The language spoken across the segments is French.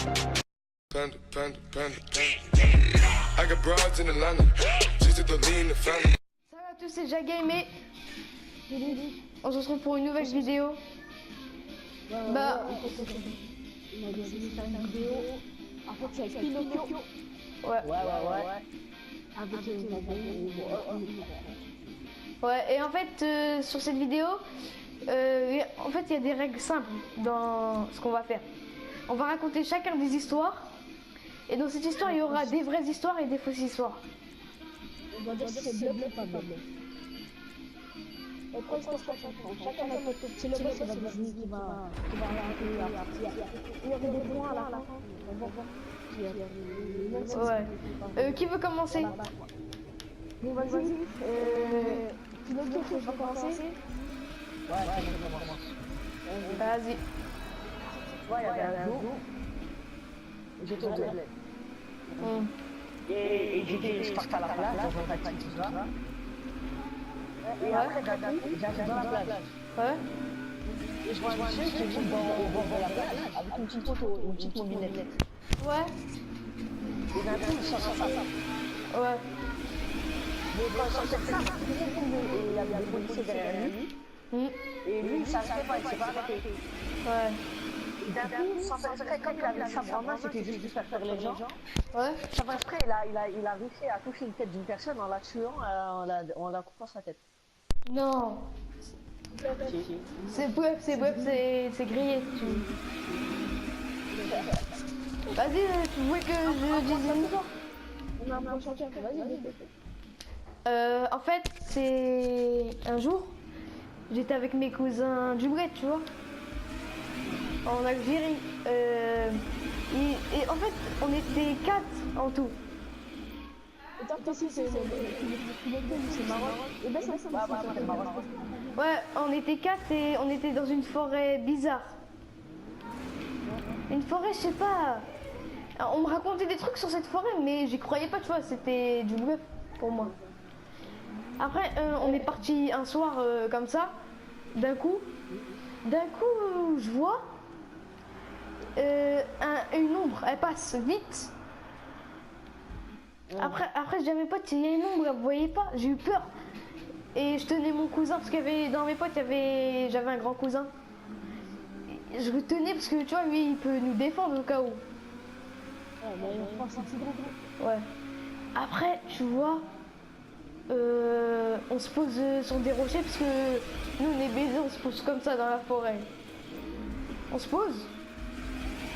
Panda, panda, panda, panda. I got broads in Atlanta, just to lean the family. Salut à tous, c'est Jagame et on se retrouve pour une nouvelle vidéo. Bah, on a décidé de faire une vidéo. En fait, c'est avec Pinocchio. ouais. Avec Ouais, et en fait, sur cette vidéo, en fait, il y a des règles simples dans ce qu'on va faire. On va raconter chacun des histoires. Et dans cette histoire, il y aura des vraies histoires et des fausses histoires. on va dire que c'est bleu ou pas bleu. Et après, chacun a notre petit logo, c'est la Disney qui va raconter la partie. Il y avait des points à la fin. On va voir. Ouais. Qui veut commencer? Bon, vas-y. Pinocchio, tu veux commencer? Ouais, je commence. Vas-y. Ouais, il y avait un jour. J'étais au bled. Et je partais à la plage, dans un taxi, tout ça. Et après, j'arrive dans la plage. Ouais. Et je vois un monsieur qui est au bord de la plage, avec une petite photo, une petite mobilette. Ouais. Et d'un coup, il sort ça. Ouais. Mais quand il sort ça, il y avait des policiers derrière lui. Et lui, il s'arrêtait pas, il s'est pas arrêté. Ouais. Et d'un coup, sans faire exprès, comme il avait le sabre en main, c'était juste pour faire les gens. Ouais. Sans faire exprès, il a réussi à toucher une tête d'une personne en la tuant, en la coupant sa tête. Non. C'est bref, c'est grillé. Vas-y, tu voulais que je dise une histoire? En fait, c'est un jour, j'étais avec mes cousins du Bret, tu vois, en Algérie. Et en fait, on était 4 en tout. Ouais, on était 4 et on était dans une forêt bizarre. Une forêt, je sais pas. On me racontait des trucs sur cette forêt, mais j'y croyais pas, tu vois, c'était du bluff pour moi. Après, on est parti un soir comme ça, d'un coup, je vois une ombre, elle passe vite. Après je dis à mes potes, il y a une ombre, vous voyez pas? J'ai eu peur. Et je tenais mon cousin, parce qu'il y avait, dans mes potes, j'avais un grand cousin. Et je le tenais parce que, tu vois, lui, il peut nous défendre au cas où. Ouais. Après, tu vois, on se pose sur des rochers parce que nous, on est baisés, on se pose comme ça dans la forêt. On se pose.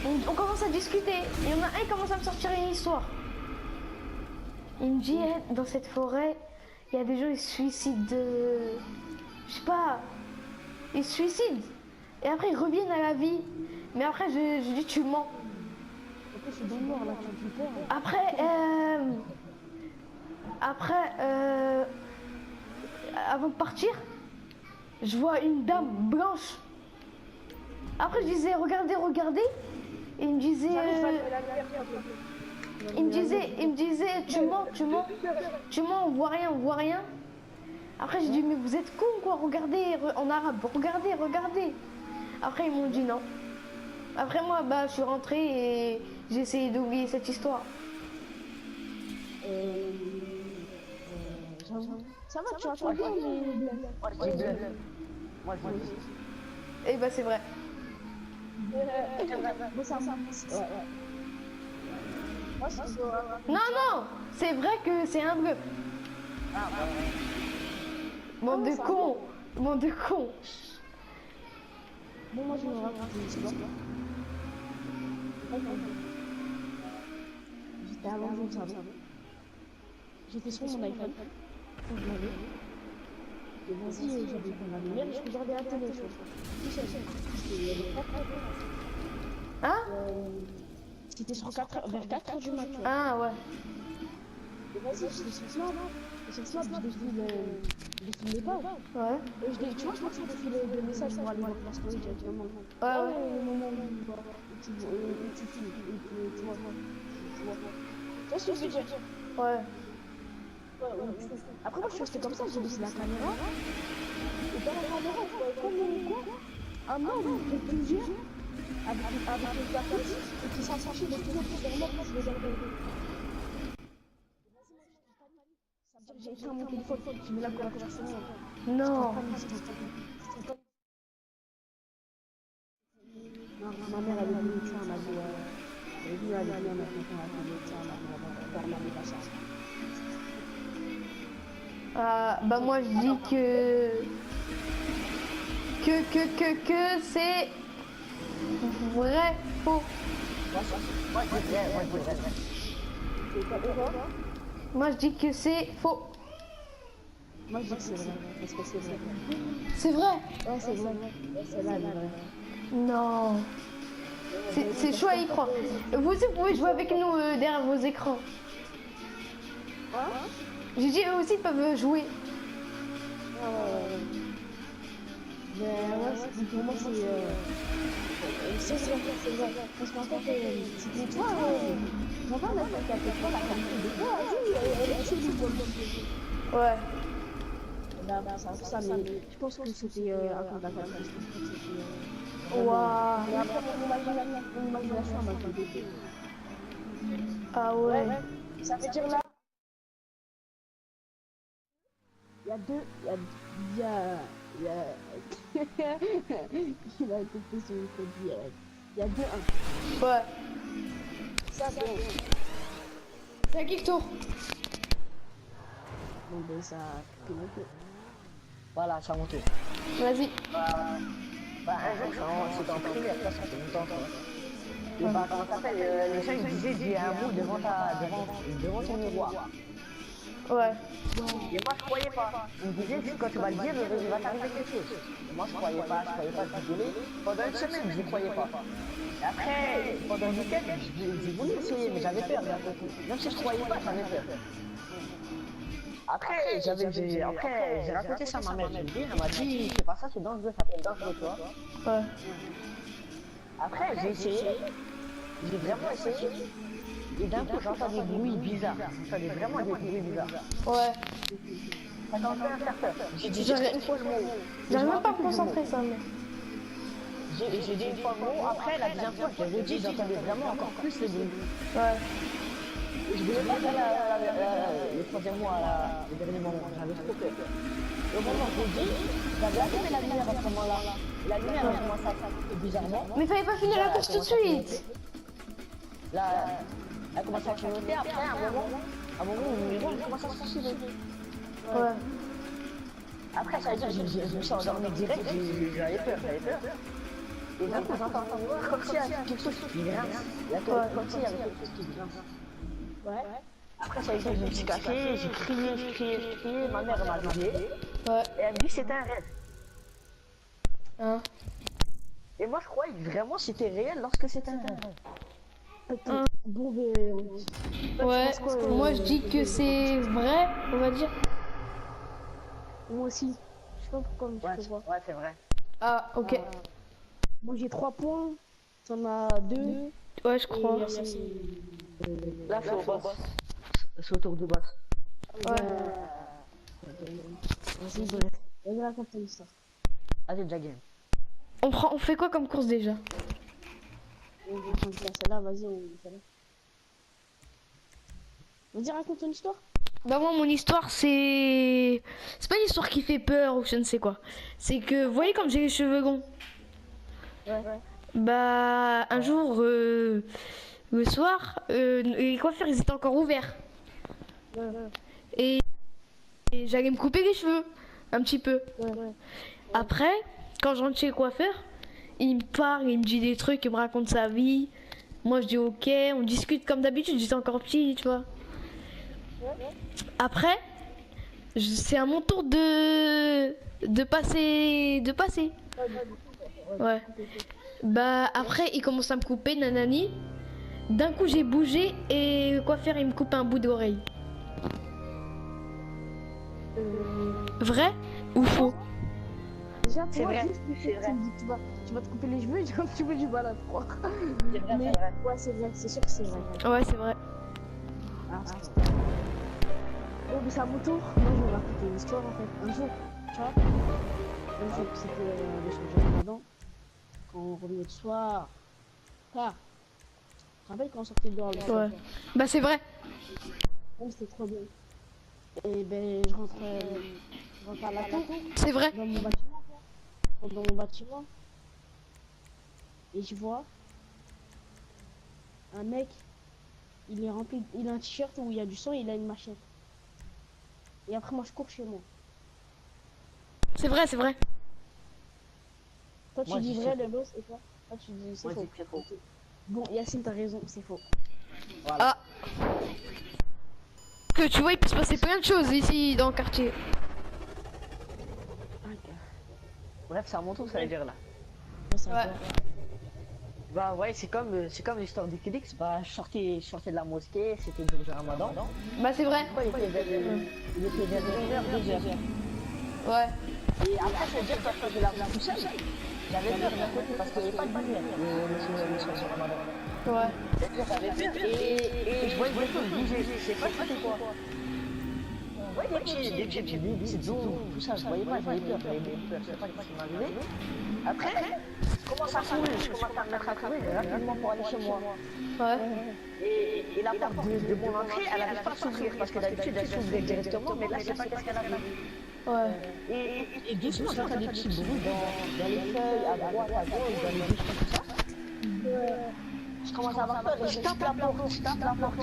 On commence à discuter. Il y en a un qui commence à me sortir une histoire. Il me dit, dans cette forêt, il y a des gens, ils se suicident je sais pas, ils se suicident. Et après, ils reviennent à la vie. Mais après, je dis, tu mens. Après, avant de partir, je vois une dame blanche. Après, je disais, regardez. Et il me disait, tu mens, on voit rien. Après, j'ai dit, mais vous êtes con quoi, regardez, en arabe, regardez. Après, ils m'ont dit non. Après, moi, bah, je suis rentrée et j'ai essayé d'oublier cette histoire. Ça va, tu racontes bien les bleus. Moi, je dis. Eh bah, c'est vrai. Non, c'est vrai que c'est un bluff. Bande de cons. Bon, moi, je me raconte une histoire. J'étais avant le ça. J'étais sur mon iPhone. Et vas-y, j'avais la lumière, je regardais la télé. Hein? C'était sur vers 4h du matin. Ah ouais. Et vas-y, j'étais sur Snap. Et sur Snap, je défile les pages. Ouais. Et tu vois, je continue de défiler des messages pour aller voir la story directement. Ouais. Le moment où tu filmes, tu vois. Tu vois ce que je veux dire? Ouais. Après, moi, je suis resté comme ça, j'ai laissé la caméra. Et dans la caméra, je voyais comme quoi un homme de plusieurs avec les vacances et qui s'affranchit de plus en plus vers moi quand je les appelle. J'ai éteint mon téléphone, j'ai mis la conversation. Non. Non, ma mère elle est venue, ça, elle m'a dit, elle est venue à l'école, maintenant elle a fait ça, elle m'a dit, la chasse. Bah moi je dis que c'est vrai, faux. Moi, je dis vrai, moi, je dis vrai. C'est quoi, toi? Moi je dis que c'est faux. Moi je dis que c'est vrai, parce que c'est vrai. C'est vrai? Ouais, c'est vrai. Ouais, c'est vrai, elle est vraie. Non. C'est chaud à y croire. Vous aussi, vous pouvez jouer avec nous derrière vos écrans. Quoi? J'ai dit eux aussi peuvent jouer. Mais ouais, pour moi c'est vrai. Parce qu'en fait, c'était toi, j'entends la fois qu'elle fait pas la qualité de toi, elle est chelou. Ouais. Ça, mais je pense que c'était un peu d'accord. Waouh. Mais après, mon imagination m'a fait des. Ah ouais. Ça veut dire là. Il y a deux. Il y a. Il a été fait sur le produit. Il y a 2-1. Ouais. Ça, c'est bon. C'est à qui le tour? Bon, ben ça. Voilà, c'est à mon tour. Vas-y. Un jour, c'était en primaire, ça fait longtemps. Et bah, comment ça s'appelle, les gens ils disaient, j'ai un bout devant ton miroir. Ouais. Et moi, je croyais pas. Ils me disaient, quand tu vas le dire, il va t'arriver quelque chose. Et moi, je croyais pas, je rigolais. Pendant une semaine, je n'y croyais pas. Et après, pendant le week-end, j'ai voulu essayer, mais j'avais peur. Même si je croyais pas, j'avais peur. Après, j'ai raconté ça à ma mère. Elle m'a dit, c'est pas ça, c'est dangereux, ça peut être dangereux, tu vois. Ouais. Après, j'ai essayé. J'ai vraiment essayé. Et d'un coup, j'entends des bruits bizarres. J'entendais vraiment des bruits bizarres. Ouais. Ça commençait à faire peur. J'ai dit juste une fois le mot. J'arrive même pas à me concentrer ça, mais. J'ai dit une fois le mot. Après, la deuxième fois, je l'ai redit, j'entendais vraiment encore plus les bruits. Ouais. Je voulais pas faire le troisième mois, le dernier moment. J'avais trop peur. Au moment où je l'ai dit, j'avais allumé la lumière à ce moment-là. La lumière, elle commençait à s'activer bizarrement. Mais fallait pas finir la course tout de suite. Là, elle commençait à clignoter. Après, à un moment où les gens commencent à se suicider. Ouais. Après, ça veut dire que je me suis endormi direct, j'avais peur. Et d'un coup, j'entends comme s'il y avait quelque chose qui grince. Comme s'il y avait quelque chose qui grince. Ouais. Après, ça veut dire que je me suis caché, j'ai crié, ma mère m'a réveillé. Ouais. Et elle me dit que c'était un rêve. Hein. Et moi, je croyais vraiment que c'était réel lorsque c'était un rêve. Bon, mais. Ouais. Moi je dis que c'est vrai, on va dire. Moi aussi. Je sais pas pourquoi, mais je te vois. Ouais, c'est vrai. Ah, ok. Moi j'ai 3 points. T'en as 2. Ouais, je crois. Là, c'est au boss. C'est au tour du boss. Ouais. Vas-y, bref. Vas-y, raconte ton histoire. Allez, déjà game. On fait quoi comme course déjà? On va prendre celle-là, vas-y, on fait celle-là. Vas-y, raconte ton histoire. Bah moi mon histoire c'est pas une histoire qui fait peur ou je ne sais quoi. C'est que vous voyez comme j'ai les cheveux longs. Ouais. Bah un jour le soir les coiffeurs ils étaient encore ouverts et j'allais me couper les cheveux un petit peu. Après quand je rentre chez le coiffeur il me parle, il me dit des trucs, il me raconte sa vie. Moi je dis ok, on discute comme d'habitude, j'étais encore petit tu vois. Après, c'est à mon tour de passer. Ouais. Bah après, il commence à me couper, nanani. D'un coup, j'ai bougé et le coiffeur, il me coupe un bout d'oreille. Vrai ou faux? Déjà, C'est toi, vrai, juste le c'est fait que vrai. tu me dis que tu vas te couper les cheveux, j'ai un petit peu du mal à te croire. C'est vrai, Mais c'est vrai. ouais, c'est vrai, c'est sûr que c'est vrai. Ouais, c'est vrai. Ah, c'est vrai. Bon, mais c'est à mon tour. Moi, je vais raconter une histoire en fait. Un jour, tu vois, un jour, c'était le jour de Ramadan. on revenait le soir. Frère, tu te rappelles quand on sortait dehors le soir? Ouais. Bah c'est vrai. Ouais, c'était trop bien. Et ben, je rentre à la tour, C'est vrai. dans mon bâtiment, quoi. Je rentre dans mon bâtiment. Et je vois un mec, il est rempli, il a un t-shirt où il y a du sang et il a une machette. Et après, moi, je cours chez moi. C'est vrai, c'est vrai. Toi, tu Moi, dis je dis vrai, c'est le boss, et toi, tu dis c'est Moi, je faux. dis que c'est faux. Bon, Yacine, t'as raison, c'est faux. Voilà. Ah. Que tu vois, il peut se passer plein de choses ici dans le quartier. Ok. Bref, c'est à mon tour, ça veut dire là. Ouais, ça Ouais. va. Bah ouais, c'est comme l'histoire du Kidix. Bah je sortais de la mosquée, c'était le jour du Ramadan. Bah c'est vrai. Pourquoi il était vers 1h, 2h. Ouais. Et après, ça veut dire que quand je faisais la route tout seul, j'avais peur d'un côté parce qu'il n'y avait pas de barrière. Le soir du Ramadan. Ouais. J'avais peur et je voyais des choses bouger. Je sais pas c'était quoi. Ouais, des petites zones, tout ça, je voyais pas, j'avais peur, je sais pas ce qui m'arrivait. Après, je commence à courir, je commence à me mettre à courir rapidement pour aller chez moi. Ouais. Et la porte de mon entrée, elle n'arrive pas à s'ouvrir parce que d'habitude elle s'ouvrait directement, mais là je sais pas qu'est-ce qu'elle a fait. Ouais. Et doucement j'entends des petits bruits dans les feuilles, à droite, à gauche, dans les bouches, tout ça. Je commence à avoir peur et je tape la porte, je tape la porte.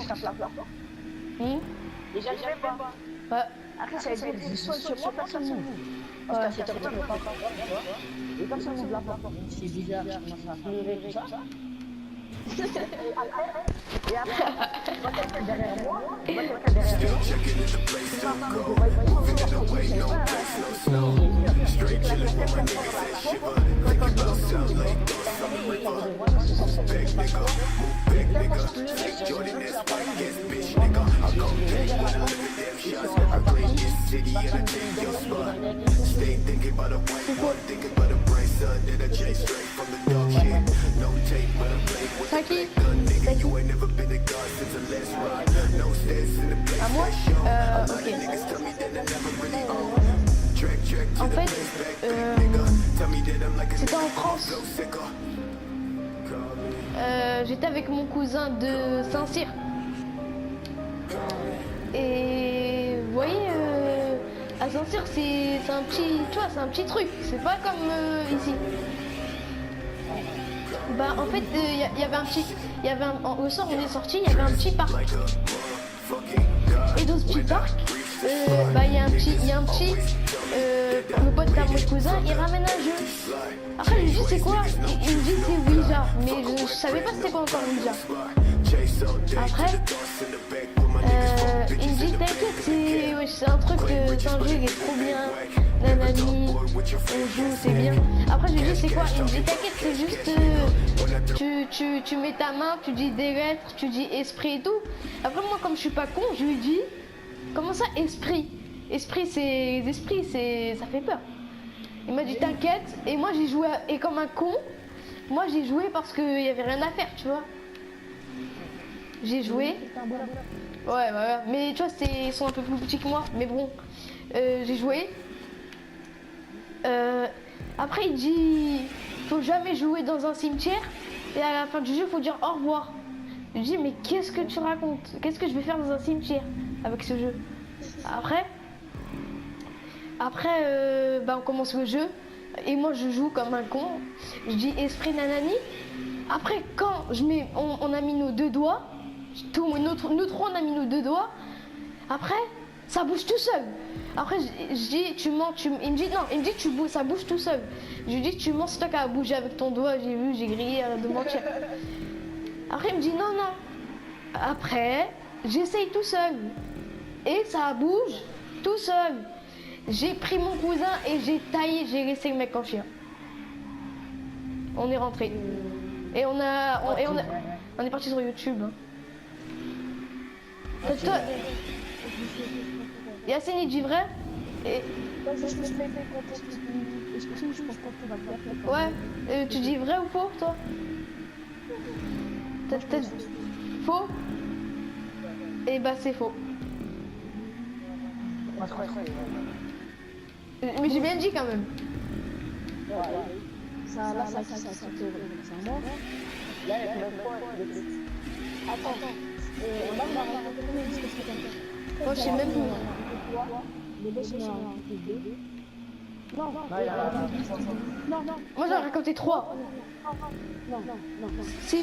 Et j'arrivais pas. Ouais. Après ça veut dire que je sonne chez moi, personne ne m'ouvre. Parce qu'à cette heure-là, je ne pas encore, tu vois. Et personne ne m'ouvre la porte. C'est bizarre, je commence à pleurer, tout ça. Et après, je vois quelqu'un derrière moi, je vois quelqu'un derrière moi. Stay thinking about a white, thinking about a bright sun that I chase straight from the dark shit. No tape, but I'm playing with C'est à qui? gun, nigga. You ain't never been a god since the last ride. No stairs in the place. À moi? Ok. Niggas tell me that I never really own. Track to En the fait, place back, nigga. Tell me that I'm like a c'était en France. flow sicker. J'étais avec mon cousin de Saint-Cyr. Et vous voyez, à Saint-Cyr, c'est un petit, tu vois, c'est un petit truc. C'est pas comme ici. Bah en fait, il y avait un petit, au sort on est sorti, il y avait un petit parc. Et dans ce petit parc, bah il y a un petit, le pote à mon cousin, il ramène un jeu. Après je lui dis c'est quoi? Il me dit c'est Ouija, mais je savais pas c'était quoi encore Ouija. Après, il me dit t'inquiète, c'est un truc, c'est un jeu qui est trop bien, nanani, on joue, c'est bien. Après je lui dis c'est quoi? Il me dit t'inquiète, c'est juste, tu mets ta main, tu dis des lettres, tu dis esprit et tout. Après moi comme je suis pas con, je lui dis comment ça esprit? Esprit c'est ça fait peur. Il m'a dit t'inquiète et moi j'ai joué et comme un con, moi j'ai joué parce qu'il y avait rien à faire, tu vois. J'ai joué. Ouais, mais tu vois, ils sont un peu plus petits que moi, mais bon, j'ai joué. Après, il dit, faut jamais jouer dans un cimetière, et à la fin du jeu, faut dire au revoir. Je dis, mais qu'est-ce que tu racontes? Qu'est-ce que je vais faire dans un cimetière avec ce jeu? Après, bah, on commence le jeu, et moi, je joue comme un con. Je dis esprit nanani. Après, quand on a mis nos deux doigts, nous trois on a mis nos deux doigts. Après, ça bouge tout seul. Après, je dis tu mens, il me dit non, il me dit tu bouges, ça bouge tout seul. Je lui dis tu mens, c'est toi qui as bougé avec ton doigt, j'ai grillé, arrête de mentir. Après, il me dit non. Après, j'essaye tout seul. Et ça bouge tout seul. J'ai pris mon cousin et j'ai taillé, j'ai laissé le mec en chien. On est rentré. Et on est parti sur YouTube. Hein. Toi, Yacine il dit vrai et... Ouais, tu dis vrai ou faux toi? T'as faux? Et bah c'est faux. Mais j'ai bien dit quand même. ça, là, ça, c'est mort. Là, il y a combien de points? Attends, là, on a raconté combien de disques. Moi, je sais même plus. Les deux, c'est deux. Non, Non, il a non. Moi, j'en ai raconté 3. Non. Si. Ouais,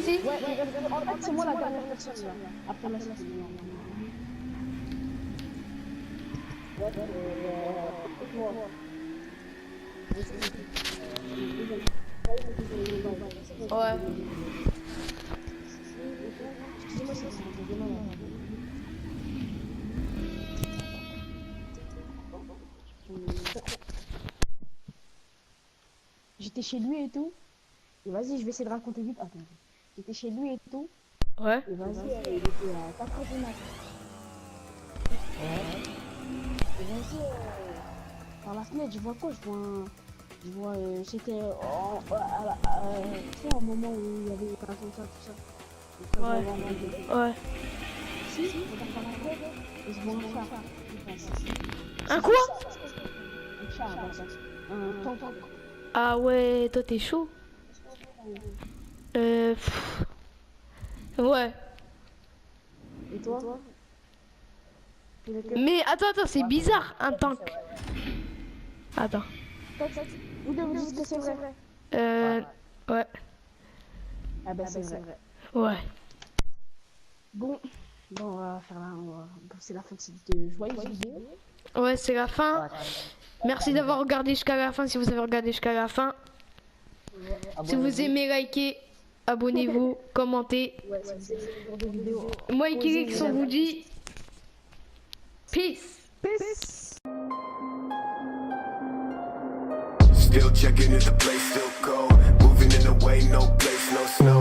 en fait, c'est moi la dernière personne, là. Après, là, c'est Ouais. J'étais chez lui et tout. Et vas-y, je vais essayer de raconter vite. Attends. J'étais chez lui et tout. Ouais. Et vas-y, il était à 4h du matin. Et vas-y, par la fenêtre, je vois quoi? Je vois, c'était tu sais, au moment où il y avait les cartons, tout ça. Ouais. Si, je regarde par la fenêtre et je vois un chat. Il passe. Un quoi? Un chat, voilà. Un tonton. Ah ouais, toi, t'es chaud. Pff. Ouais. Et toi? Mais attends, c'est bizarre, un tank. Attends. Vous devez dire que c'est vrai. Ouais. Ah ben c'est vrai. Ouais. Bon, on va faire là, c'est la fin de cette joyeuse vidéo. Ouais, c'est la fin. Merci d'avoir regardé jusqu'à la fin, si vous avez regardé jusqu'à la fin. Si vous aimez, likez, abonnez-vous, commentez. Ouais, si vous aimez ce genre de vidéo. Moi et Kirix, on vous dit peace. Still checking if the place still cold. Moving in the way, no place, no snow.